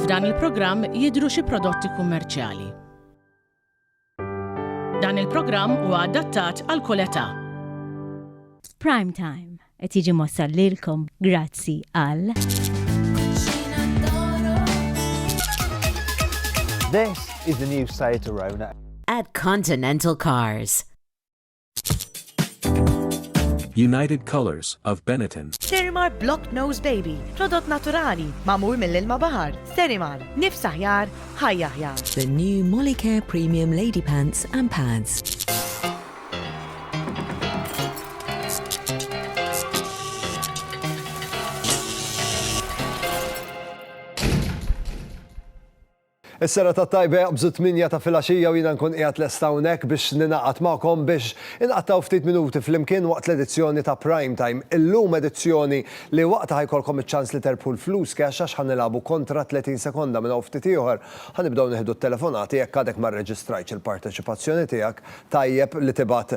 F'dan il-programm jidhru xi prodotti kummerċjali. Dan il-programm huwa adattat għal kull età. Prime Time qed jiġi mossal lilkom grazzi għal This is the new Seat Arona at Continental Cars. United Colors of Benetton. Sterimar Block Nose Baby, prodott naturali, mamur mill-ilma bahar. Sterimar, nifs aħjar, ħajja aħjar. The new Molicare Premium Lady Pants and Pads. Is-sera ta' tajba jaqbżu 8 ta' filgħaxija u jiena nkun qiegħed lesta hawnhekk biex ninaqgħad magħkom biex inqattaw ftit minuti flimkien waqt l-edizzjoni ta' Prime Time. Illum edizzjoni li waqta ħajkolkom iċ-ċans li terbħu l-flus għax ħanilagħbu kontra 30 sekonda minn hawn ftit ieħor. Ħanibdew nieħdu t-telefonati jekk għadek ma rreġistrajtx il-parteċipazzjoni tiegħek tajjeb li tibgħat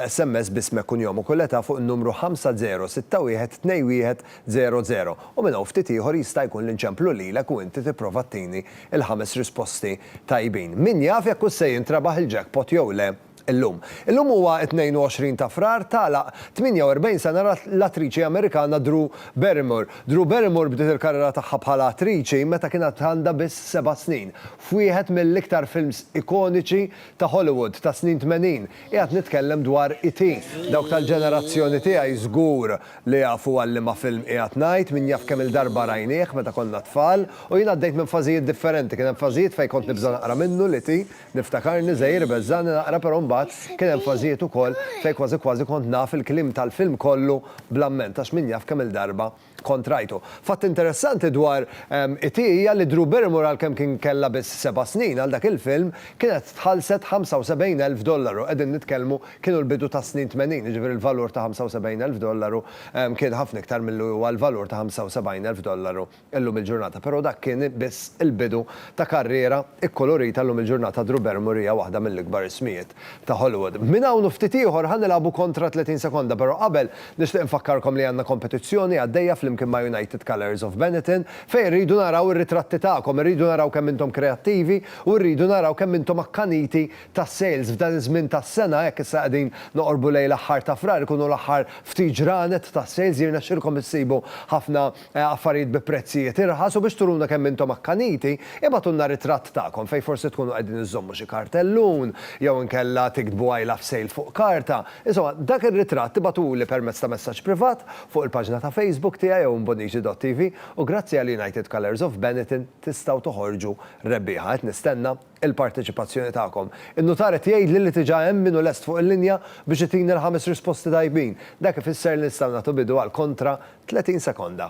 SMS b'ismek u jom u kull età fuq in-numru 50612100 u minn hawn ftit ieħor jista' jkun li nċemplu lilek u inti tipprova tini il-5 risposti tajbin. Min jaf jekk se jintrabaħ il-jackpot jew le illum. Illum huwa 22 ta' frar tagħlaq 48 sena l-attriċi Amerikana Drew Barrymore. Drew Barrymore bdiet il-karriera tagħha bħala attriċi meta kienet għandha biss 7 snin. F'wieħed mill-iktar films ikoniċi ta' Hollywood ta' snin 80. Qiegħed nitkellem dwar E.T. Dawk tal-ġenerazzjoni tiegħi żgur li jafu għal ma' film qiegħed ngħid min jaf kemm il-darba rajnieh meta konna tfal u jien għaddejt minn fażijiet differenti. Kien hemm fażijiet fejn kont nibża naqra minnu l-E.T. niftakarni żejr beżżani naqra però kien hemm fażijiet ukoll fejn kważi kont naf il-kliem tal-film kollu bl-amment għax min jaf kemm il-darba kont rajtu. Fatt interessanti dwar E.T. hija li Drew Barrymore għalkemm kien kellha biss 7 snin għal dak il-film kienet tħallset $75,000 qegħdin nitkellmu kienu l-bidu ta' snin 80, jiġifieri il-valur ta' $75,000 kien ħafna iktar millu huwa l-valur ta' $75,000 illum il-ġurnata, però dak kien biss il-bidu ta' karriera ikkolorita llum il-ġurnata Drew Barrymore hija waħda mill-ikbar ismijiet ta' Hollywood. Min hawn ftit ieħor ħanilagħbu kontra 30 sekonda, però qabel nixtieq infakkarkom li għandna kompetizzjoni għaddejja flimkien ma' United Colors of Benetton fejn rridu naraw ir-ritratti tagħkom, irridu naraw kemm intom kreattivi u rridu naraw kemm intom akkaniti tas-sales f'dan iż-żmien tas-sena hekk issa qegħdin noqorbu lejn l-aħħar ta' frar ikunu l-aħħar ftit ġranet tas-sales jirnexxilkom issibu ħafna affarijiet bi prezzijiet irħas u biex turuna kemm intom akkaniti ibgħatulna ritratt tagħkom fejn forsi tkunu qegħdin iżommu xi kartellun jew inkella tiktbu I love sale fuq karta. Insomma, dak ir-ritratt tibatuli permezz ta' messaġġ privat fuq il-paġna ta' Facebook tiegħi jew mbonigi.tv u grazzi għal United Colors of Benetton tistgħu toħorġu rebbieħa. Qed nistenna il-parteċipazzjoni tagħkom. In-notar qed jgħidli li tiġa hemm minnu lest fuq il-linja biex itina l-5 risposti tajbin. Dak ifisser li nistgħu nagħtu bidu għal kontra 30 sekonda.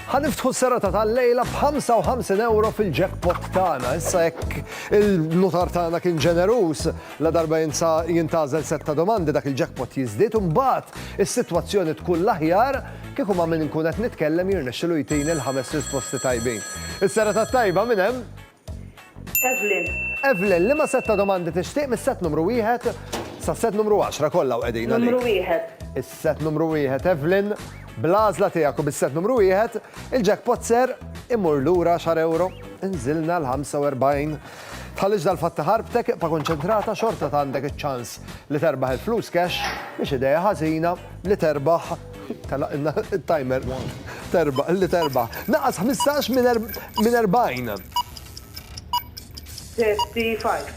Ħaniftħu s-serata tal-lejla b'55 € fil-jackpot tagħna. Issa jekk il-notar tagħna kien ġenerus la darba jintażel 7 domandi dak il-jackpot jiżdied u mbagħad is-sitwazzjoni tkun l-aħjar kieku ma' min inkun qed nitkellem jirnexxielu jtini l-5 risposti tajbin. Is-serata tajba minn hemm? Evelyn. Evelyn, liema 7 domandi tixtieq mis-set numru 1 sa set numru 10 kollha qegħdin għalik. Numru 1. Is-set numru 1 Evelyn. Bl-għażla tiegħek u bis-set numru 1, il-jackpot ser imur lura €10. Inżilna l-45. Tħallix dal-fatt ħarbtek pa' konċentrata xorta għandek iċ-ċans li terbaħ il-flus cash biex idea ħażina li terbaħ il-timer li terbaħ. Naqas 15 minn 40. 35.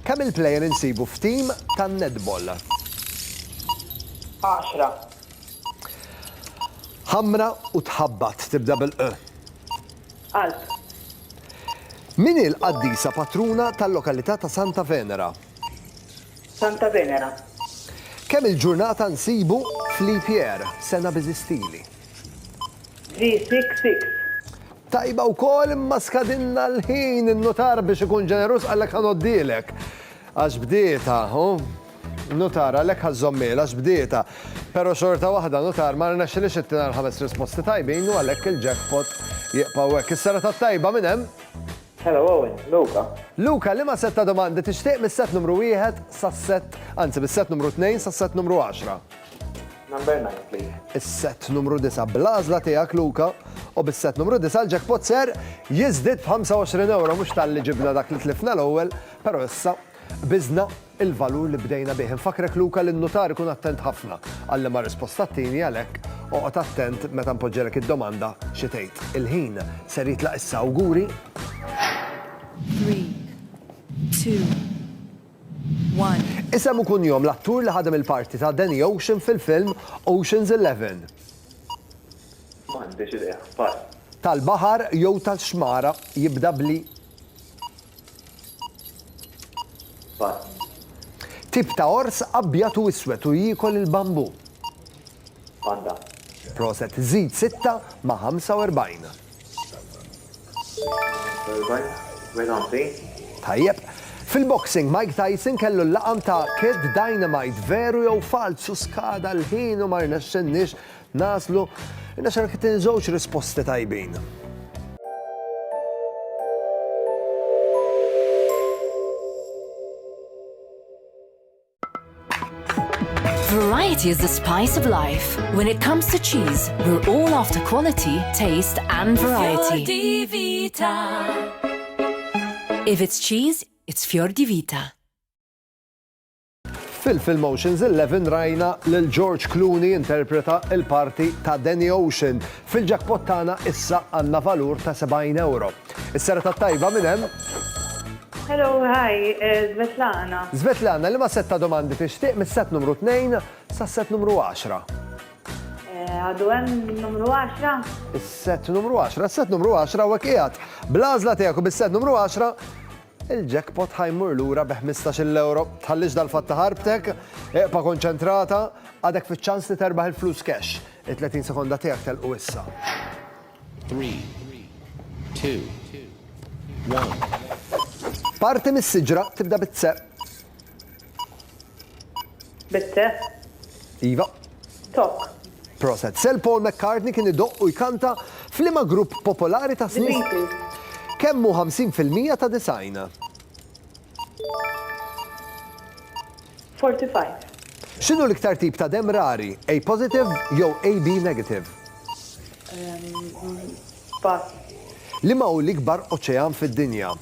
Kemm il-plejer insibu f'tim tan-netball? 10. Ħamra u tħabbat tibda bil-q. Alp. Min il-qaddisa patruna tal-lokalità ta' Santa Venera? Santa Venera. Kemm il-ġurnata nsibu f'leap year sena biżistili? 366. Tajba wkoll imma skadinna l-ħin in-notar biex ikun ġenerus għalek ħanoddilek. Għax bdieta, notar għalek ħażommil għax bdieta. Pero xorta waħda notar ma rnexxilix ittina l-5 risposti tajbin u għalhekk il-jackpot jibqa' hekk. Is-serata tajba minn hemm? Hello, Owen. Luca. Luka, li ma setta domandi tixtieq mis-set numru 1 sas-set, anzi bis-set numru 2 sas-set numru 10. Number 9, please. Is-set numru 9 bl-għażla tiegħek Luka u bis-set numru 9 l-jackpot ser jiżdied b'25 mhux tal-li ġibna dak li tlifna l-ewwel, però issa biżna il-valur li bdejna bih. Infakrek Luka li n-notar ikun attent ħafna għalli ma risposta t-tieni għalhekk oqgħod attent meta npoġġelek id-domanda xi tgħid. Il-ħin ser jitlaq issa awguri. 3, 2, 1. Isem ukun jom l-attur li ħadem il-parti ta' Danny Ocean fil-film Ocean's 11. M'għandix idea. Pass. Tal-baħar jew tal-xmara jibda bli Pass. tip ta' ors abjad u iswed u jiekol il-bambu. Panda. Proset żid 6 ma' 45. Wait on, see? Tajjeb, fil-boxing Mike Tyson kellu l-laqam ta' Kid Dynamite veru jew falsu skada l-ħin u ma rnexxenniex naslu naxar kitin żewġ risposti tajbin. Variety is the spice of life. When it comes to cheese, we're all after quality, taste, and variety. If it's cheese, it's Fior di Vita. Fil-film Ocean's 11 rajna lil George Clooney interpreta il-parti ta' Danny Ocean. Fil-jackpot tagħna issa għandna valur ta' 70 euro. Is-sera tat-tajba minn hemm? Hello, hi. Svetlana. Svetlana, li ma setta domandi tixtieq mis-set numru 2 sas-set numru 10. Għadu hemm numru 10? Is-set numru 10, is-set numru 10 u qiegħed. Bl-għażla tiegħek u bis-set numru 10 il-jackpot ħajmur lura bi 15 euro. Tħallix dal-fatta ħarbtek, eqpa konċentrata, għadek fiċ-ċans li terbaħ il-flus cash. Il-30 sekonda tiegħek telqu issa. 3, 2, 1. Parti mis-siġra tibda bit-se. Bitte? Iva. Tok. Proset. Sir Paul McCartney kien idoq u jkanta flima grupp popolari ta' snin. Beatles. Kemmu 50% ta' design? 45. X'inhu l-iktar tip ta' dem rari? A positive jew AB negative? Pass. Li ma hu l-ikbar oċean fid-dinja?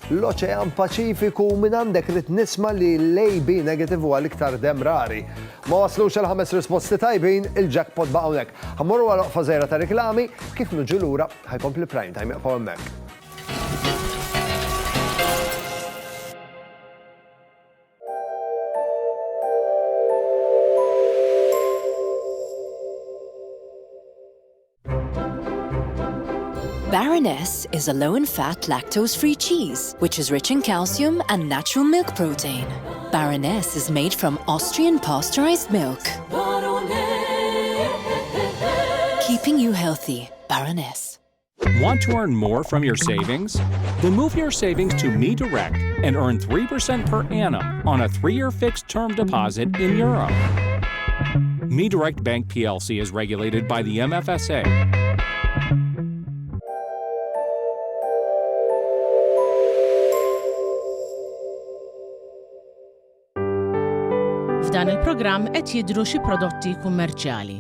L-Oċean Paċifiku minn għandek rid nisma' li l-AB negative huwa l-iktar dem rari. Ma waslux il-5 risposti tajbin, il-jackpot baqa' hawnhekk. Ħammorru għal oqfa żgħira ta' riklami, kif nuġu lura ħajkompli prime time jaqgħu hemmhekk. Baroness is a low-in-fat, lactose-free cheese, which is rich in calcium and natural milk protein. Baroness is made from Austrian pasteurized milk. Keeping you healthy, Baroness. Want to earn more from your savings? Then move your savings to MeDirect and earn 3% per annum on a 3-year fixed term deposit in Europe. MeDirect Bank PLC is regulated by the MFSA. F'dan il-programm qed jidhru xi prodotti kummerċjali.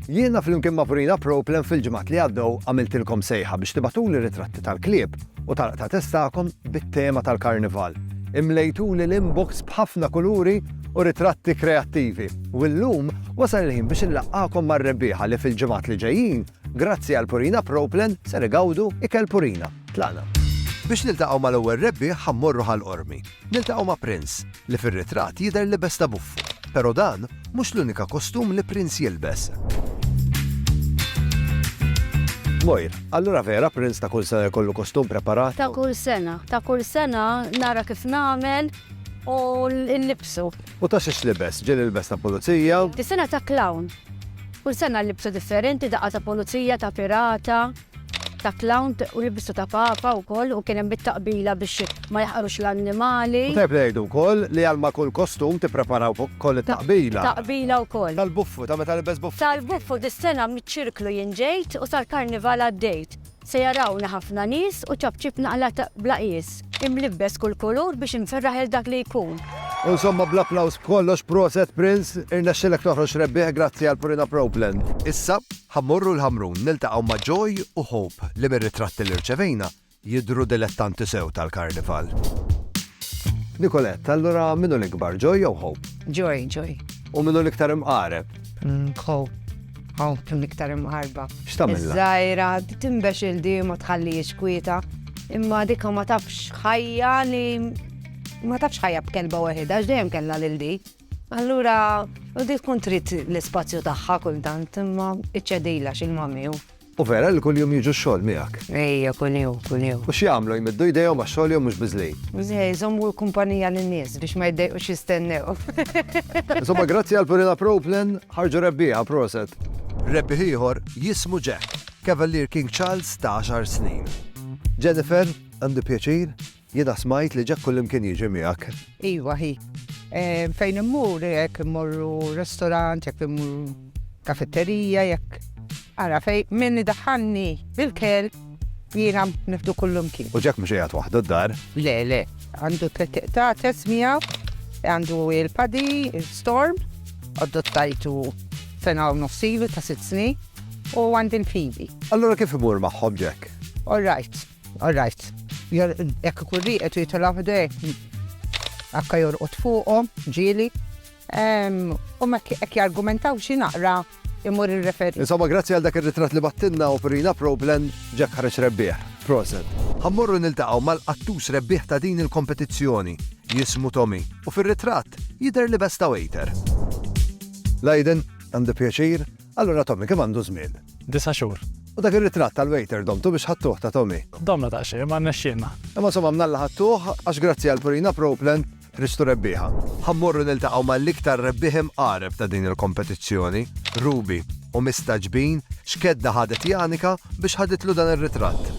Jiena flimkien ma' Purina Proplen fil-ġimgħat li għaddew għamiltilkom sejħa biex tibatuli ritratti tal-klieb u tal-qta testakom bit-tema tal-karnival. Imlejtuli l-inbox b'ħafna kuluri u ritratti kreattivi. U llum wasal il-ħin biex inlaqqakom mar-rebbieħa li fil-ġimgħat li ġejjin, grazzi għal Purina Proplen ser igawdu ikel Purina. Tlaqna. Biex niltaqgħu mal-ewwel rebbieħ ħammorru ħall-qormi. Niltaqgħu ma' Prince li fir-ritratt jidher li besta buffu. Però dan mhux l-unika kostum li Prince jilbes. Mojr, allura vera Prince ta' kull sena jkollu kostum preparat? Ta' kull sena nara kif nagħmel u l-libsu. U ta' xiex libes? Ġieli libes ta' pulizija? Dis-sena ta' clown. Kull sena libsu differenti, daqqa ta' pulizija, ta' pirata, ta' clown u libsu ta' papa wkoll u kien hemm bit-taqbila biex ma jaħqarux l-annimali. U tajb ngħidu wkoll li għal ma' kull kostum tippreparaw ukoll it-taqbila. Taqbila wkoll. Tal-buffu, ta' meta libes buffu. Tal-buffu dis-sena miċ-ċirklu jinġejt u sal-karnival għaddejt. Se jarawna ħafna nies u ċabċibna għala blaqis. Imlibbes kull kulur biex nferraħ il dak li jkun. Insomma, bla applaus kollox, proset Prince, irnexxilek toħroġ rebbieħ grazzi għal Purina Proplan. Issa, ħammurru l-Ħamrun niltaqgħu ma' Joy u Hope li mir-ritratti li rċevejna jidhru dilettanti sew tal-karnival. Nicolette, allura minnu l-ikbar, Joy jew Hope? Joy. U minnu l-iktar imqareb? Hope l-iktar imqarba. X'tagħmilha? Iż-żgħira timbex il-di ma tħallix kwieta. Imma dikha ma tafx ħajja li ma tafx ħajja b'kelba waħida, x'dejjem kellha lil di. Allura, di tkun trid l-ispazju tagħha kultant, imma iċċedilha x'il-mami hu. U vera li kuljum jiġu x-xogħol miegħek? Ejja, kuljum. U x'jagħmlu jmiddu jdejhom għax-xogħol jew mhux biżlej? Żommu l-kumpanija lin-nies biex ma jdejqux jistennew. Insomma, grazzi għal Purina Proplan ħarġu rebbieħa proset. Rebbieħ ieħor jismu Jack, Cavalier King Charles ta' 10 snin. Jennifer, għandu pjaċir, jiena smajt li Jack kullim kien jiġi miegħek. Iwa hi. Fejn immur, jekk immorru restorant, jekk immur kafetterija, jekk. Ara fej minni daħanni bil-kel jiena nifdu kullum kien. U Jack mhux qiegħed waħdu d-dar? Le. Għandu ta' tesmija, għandu il-Paddy, il-Storm, adottajtu sena u nofsilu ta' 6 snin, u għandi l-Phoebe. Allura kif imur magħhom Jack? All right. Jekk kurri qed jitolgħu dek. Akka jorqod fuqhom, ġieli. U ma jekk jargumentaw xi naqra imur ir-referi. Insomma, grazzi għal dak ir-ritratt li battinna u Purina Proplan Jack ħareġ rebbieħ. Proset. Ħammorru niltaqgħu mal-qattus rebbieħ ta' din il-kompetizzjoni. Jismu Tommy u fir-ritratt jidher li besta waiter. Lajden, għandu pjaċir, allura Tommy kemm għandu żmien? 9 xhur. U dak ir-ritratt tal-waiter domtu biex ħattuh ta' Tommy. Domna ta' xejn ma nnexxielna. Imma insomma mnalla ħattuh għax grazzi għal Purina Proplan ristu rebbieħa. Ħammorru niltaqgħu mal-iktar rebbieħ imqareb ta' din il-kompetizzjoni, Ruby, u mistaġbin x'kedda ħadet Janika biex ħaditlu dan ir-ritratt.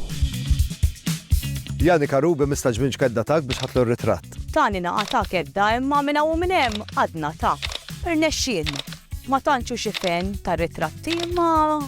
Janika, Ruby mistaġbin x'kedda tak biex ħadlu r-ritratt. Tani naqa ta' kedda imma minn hawn minn hemm għadna ta' irnexxielna. Ma tantxu xi fen ta' ritratti imma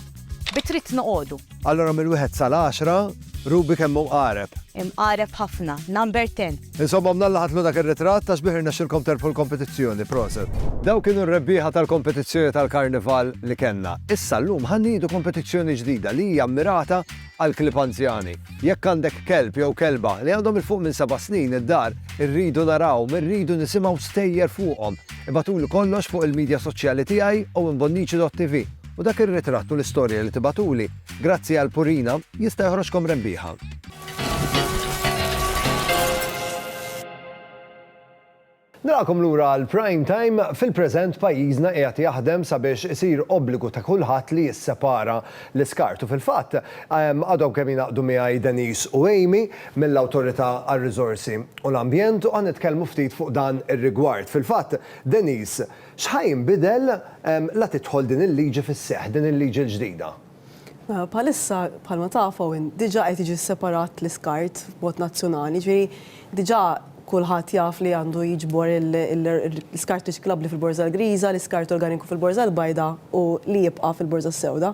bitrit noqogħdu. Allora mill-1 sal-10, Ruby kemm imqareb. Imqareb ħafna, number 10. Insomma mnalla ħadlu dak ir-ritratt għax biħirna xilkom terfu l-kompetizzjoni, proset. Daw kienu r-rebbieħa tal-kompetizzjoni tal-karnival li kellna. Issa llum ħannidu kompetizzjoni ġdida li hija mirata għal klib anzjani. Jekk għandek kelb jew kelba li għandhom il-fuq minn 7 snin id-dar, irridu naraw, irridu nisimgħu stejjer fuqhom. Ibatulu kollox fuq il-medja soċjali tiegħi u mbonnici.tv. U dak ir-ritratt u l-istorja li tibatuli, grazzi għal Purina, jista' joħroġkom rebbieħa. Narakom lura għal Prime Time fil-preżent pajjiżna qiegħed jaħdem sabiex isir obbligu ta' kulħadd li jissepara l-iskart. U fil-fatt għadhom kemm jingħaqdu miegħi Denise u Amy mill-Awtorità għar-Riżorsi u l-Ambjent u nitkellmu ftit fuq dan ir-rigward. Fil-fatt, Denise, x'ħajinbidel la tidħol din il-liġi fis-seħħ, din il-liġi l-ġdida? Bħalissa bħalma tafu diġà qed jiġi separat l-iskart b'mod nazzjonali, ġifieri diġà kulħadd jaf li għandu jiġbor l-iskart riċiklabbli fil-borza l-griża, l-iskart organiku fil-borza l-bajda u li jibqa' fil-borza s-sewda.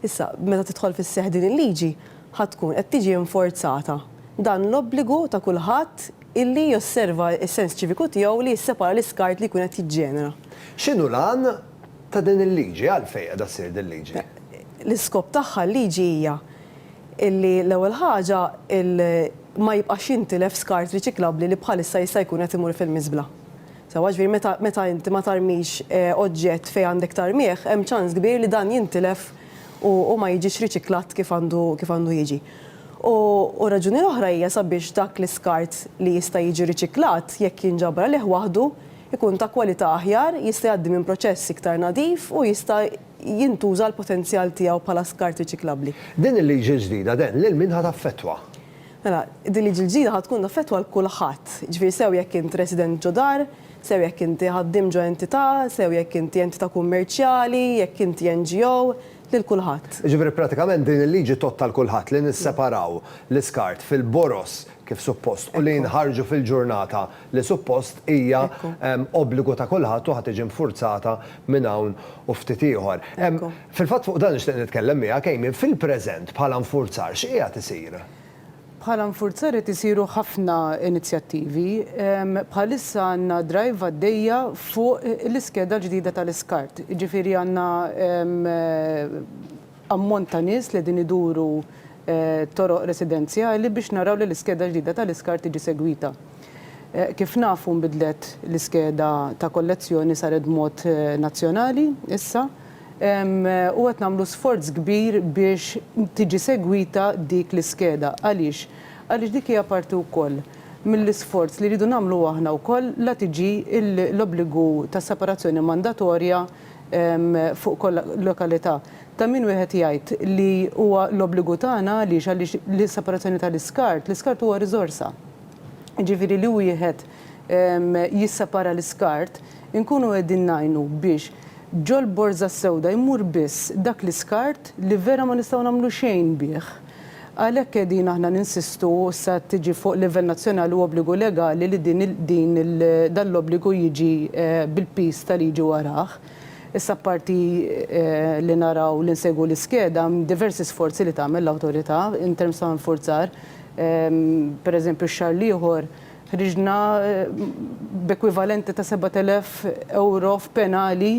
Issa, meta tidħol fis-seħħ din il-liġi, ħatkun qed tiġi infurzata dan l-obbligu ta' kulħadd illi josserva s-sens ċiviku tiegħu li jissepara l-iskart li jkun qed jiġġenera. X'inhu lan ta' din il-liġi għalfejn qiegħda ssir din il-liġi? L-iskop tagħha l-liġi hija illi l-ewwel ħaġa ma jibqax jintilef skart riċiklabbli li bħalissa jista' jkun qed imur fil-miżbla. Sewa ġifieri meta inti ma tarmix oġġett fejn għandek tarmih, hemm ċans kbir li dan jintilef u ma jiġix riċiklat kif għandu jiġi. U raġuni l-oħra hija sabiex dak l-iskart li jista' jiġi riċiklat jekk jinġabar għalih waħdu ikun ta' kwalità aħjar, jista' jgħaddi minn proċess iktar nadif u jista' jintuża l-potenzjal tiegħu bħala skart riċiklabbli. Din il-liġi ġdida lil min ħad affettwa? Mela, din liġi ġdida ħad tkun affettwa l kulħadd. Ġifieri sew jekk inti resident ġo dar, sew jekk inti ħaddim ġo entità, sew jekk inti entità kummerċjali, jekk inti NGO, lil kulħadd. Ġifieri pratikament din il-liġi totta l-kulħadd li nisseparaw l-iskart fil-boros kif suppost u li nħarġu fil-ġurnata li suppost hija obbligu ta' kulħadd u ħadd tiġi mfurzata minn hawn u ftit ieħor. Fil-fatt fuq dan nixtieq nitkellem miegħek Amy, fil-preżent bħala nfurzar x'qiegħed isir? Bħala nfurzar qed isiru ħafna inizjattivi. Bħalissa għandna drive għaddejja fuq l-iskeda ġdida tal-iskart. Ġifieri għandna ammont ta' nies li din iduru toroq residenzjali biex naraw li l-iskeda ġdida tal-iskart tiġi segwita. Kif nafu nbidlet l-iskeda ta' kollezzjoni saret mod nazzjonali issa, u qed nagħmlu sforz kbir biex tiġi segwita dik l-iskeda. Għaliex? Għaliex dik hija parti wkoll mill-isforz li rridu nagħmlu aħna wkoll la tiġi l-obbligu ta' separazzjoni mandatorja fuq koll lokalità. Ta' min wieħed jgħid li huwa l-obbligu tagħna għaliex l-separazzjoni tal-iskart, l-iskart huwa riżorsa. Ġifieri li wieħed jissepara l-iskart, inkunu qegħdin ngħinu biex ġol borza sewda jmur biss dak l-iskart li vera ma nistgħu nagħmlu xejn bih. Għalhekk qegħdin aħna ninsistu sa tiġi fuq livell nazzjonali u obbligu legali li dan l-obbligu jiġi bil-pis tal-liġi warah. Issa parti li naraw li nsegwu l-iskeda, diversi sforzi li tagħmel l-awtorità in terms ta' nfurzar. Per eżempju, x-xahar ieħor ħriġna b'ekwivalenti ta' 7,000 euro f'penali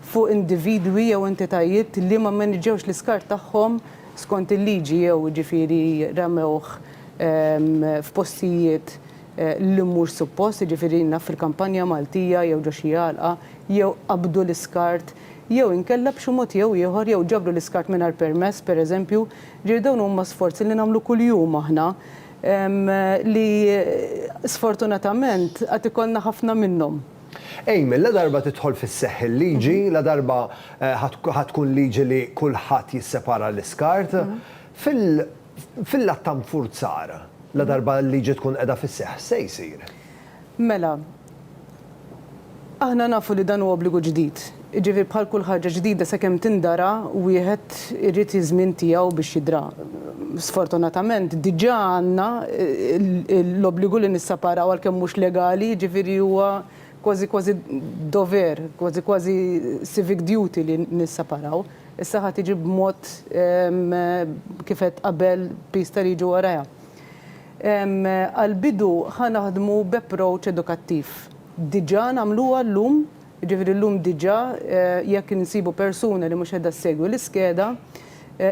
fuq individwi jew entitajiet li ma maniġġewx l-iskart tagħhom skont il-liġi jew ġifieri ramewh f'postijiet li mhux suppost, ġifieri fil-kampanja Maltija jew ġo xi għalqa, jew qabdu l-iskart, jew inkella b'xi mod jew ieħor jew ġabru l-iskart mingħajr permess, pereżempju, ġifieri dawn huma sforzi li nagħmlu kuljum aħna li sfortunatament qed ikollna ħafna minnhom. Amy, la darba tidħol fis-seħħ il-liġi, la darba ħatkun liġi li kulħadd jissepara l-iskart. Fil-lat ta' nfurzar, la darba l-liġi tkun qiegħda fis-seħħ, se jsir? Mela, aħna nafu li dan huwa obbligu ġdid. Ġifieri bħal kull ħaġa ġdida sakemm tindara wieħed irid iż-żmien tiegħu biex jidra. Sfortunatament diġà għandna l-obbligu li nisseparaw għalkemm mhux legali, ġifieri huwa kważi dover, kważi civic duty li nisseparaw. Issa ħadd tiġi b'mod kif qed qabel pista liġi warajha. Għal-bidu ħanaħdmu b'approach edukattiv. Diġà nagħmluha llum, ġifieri llum diġà jekk insibu persuna li mhux qiegħda ssegwi l-iskeda,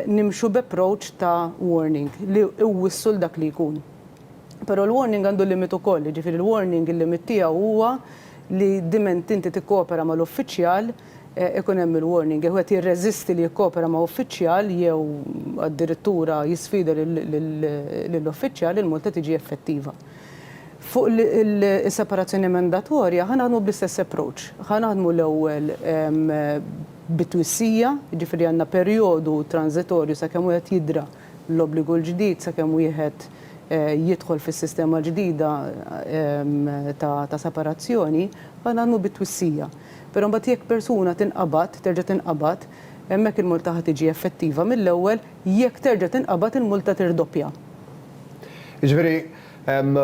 nimxu b'approach ta' warning li iwissu l dak li jkun. Però l-warning għandu limit ukoll, ġifieri l-warning il-limit tiegħu huwa li diment inti tikkopera mal-uffiċjal ikun hemm il-warning, wieħed jirreżisti li jikkopera ma' uffiċjal jew addirittura jisfida lill-uffiċjal il-multa tiġi effettiva. Fuq il-separazzjoni mandatorja ħanaħdmu bl-istess approach. Ħanaħdmu l-ewwel bit-twissija, jiġifieri għandna perjodu transitorju sakemm wieħed jidra l-obbligu l-ġdid sakemm wieħed jidħol fis-sistema ġdida ta' separazzjoni, ħanaħdmu bit-twissija. Però mbagħad jekk persuna tinqabad, terġa' tinqabad, hemmhekk il-multa ħad tiġi effettiva mill-ewwel, jekk terġa' tinqabad il-multa tirdoppja. Jiġifieri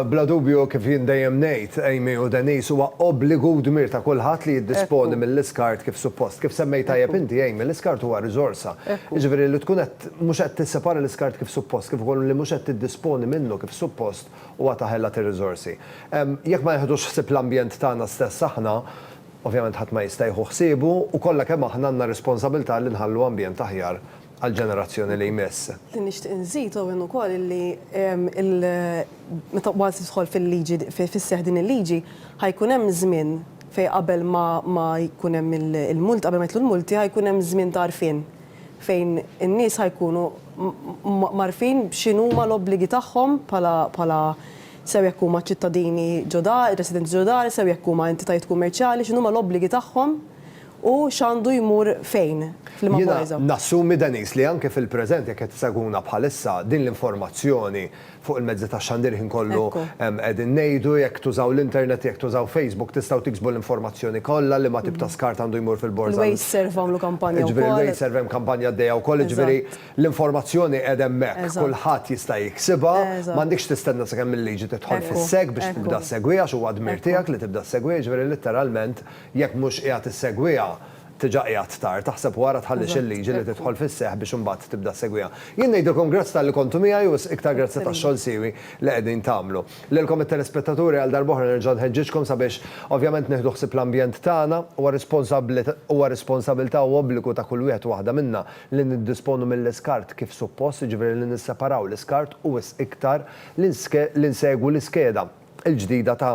bla dubju kif jien dejjem ngħid Amy u Denise huwa obbligu dmir ta' kulħadd li jiddisponi mill-iskart kif suppost. Kif semmejt tajjeb inti Amy, l-iskart huwa riżorsa. Jiġifieri li tkun qed mhux qed tissepara l-iskart kif suppost, kif ukoll li mhux qed tiddisponi minnu kif suppost huwa taħellat ir-riżorsi. Jekk ma jeħdux ħsieb l-ambjent tagħna stess aħna, ovvjament ħadd ma jista' jieħu ħsiebu u kollha kemm aħna għandna responsabilità li nħallu ambjent aħjar għal-ġenerazzjoni li jmiss. Li nixtieq inżid u ukoll li meta wara tidħol fil-liġi fis-seħħ din il-liġi ħajkun hemm żmien fejn qabel ma jkun hemm il-multi, qabel ma jitlu l-multi ħajkun hemm żmien ta' għarfien fejn in-nies ħajkunu marfin b'x'inhuma l-obbligi tagħhom bħala sew jekk huma ċittadini ġodari, residenti ġodari, sew jekk huma entitajiet kummerċjali, x'inhuma l-obbligi tagħhom u x'għandu jmur fejn fl-ma bajza. Nassumi Denis li anke fil-preżent jekk qed tiseguna bħalissa din l-informazzjoni fuq il-mezzi ta' xandir ħin kollu qegħdin ngħidu jekk tużaw l-internet, jekk tużaw Facebook tistgħu tiksbu l-informazzjoni kollha li ma tip ta' skart għandu jmur fil-borza. Il-Waste Serve għamlu kampanja wkoll. Il-Waste Serve hemm kampanja għaddejja wkoll, ġifieri l-informazzjoni qed hemmhekk, kulħadd jista' jiksibha, m'għandekx tistenna sakemm il-liġi tidħol fis-seg biex tibda segwiha huwa dmir tiegħek li tibda segwiha, ġifieri literalment jekk mhux qiegħed issegwiha tiġa qiegħed tar, taħseb wara tħallix il-liġi li tidħol fis-seħħ biex imbagħad tibda segwiha. Jien ngħidilkom grazzi tal-li kontu miegħi u iktar grazzi tax-xogħol siewi li qegħdin tagħmlu. Lilkom it-telespettaturi għal darb'oħra nerġa' nħeġġiġkom sabiex ovvjament nieħdu ħsieb l-ambjent tagħna huwa responsabilità u obbligu ta' kull wieħed waħda minna li niddisponu mill-iskart kif suppost, jiġifieri li nisseparaw l-iskart u iktar li nsegwu l-iskeda il-ġdida ta'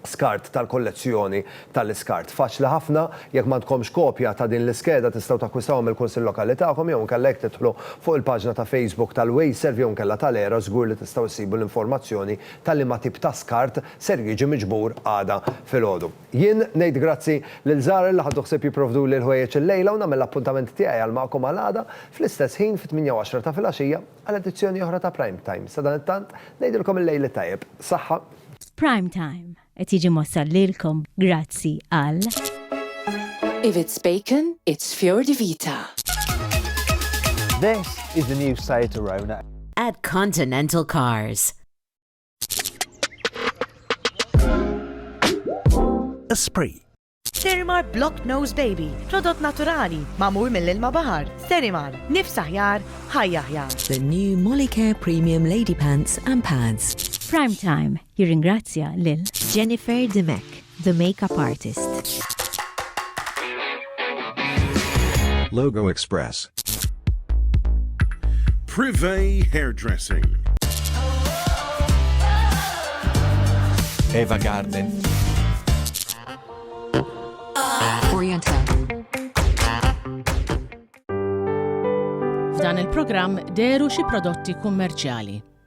skart tal-kollezzjoni tal-iskart. Faċli ħafna, jekk ma tkomx kopja ta' din l-iskeda tistgħu takkwistawhom il-kunsill lokali tagħkom jew inkella jekk tidħlu fuq il-paġna ta' Facebook tal-Waste Serve jew inkella tal-Era żgur li tistgħu issibu l-informazzjoni tal-liema tip ta' skart ser jiġi miġbur għada filgħodu. Jien ngħid grazzi lil Żara li ħaddu ħsieb jipprovdu li l-ħwejjeġ il-lejla u nagħmel l-appuntamenti tiegħi għal magħkom għal għada fl-istess ħin fit-8 ta' filgħaxija għal edizzjoni oħra ta' Prime Time. Sa dan it-tant ngħidilkom il-lejl tajjeb. Saħħa. Prime Time qed jiġi mossal lilkom grazzi għal If it's bacon, it's Fior di Vita. This is the new Seat Arona at Continental Cars. Esprit. Sterimar Block Nose Baby, prodott naturali, mamur mill-ilma bahar. Sterimar, nifs aħjar, ħajja aħjar. The new Molicare Premium Lady Pants and Pads. Prime Time jirringrazzja lil Jennifer Demek, the makeup artist. Logo Express. Privé Hairdressing. Eva Garden. Oriental. F'dan il-programm deru xi prodotti kummerċjali.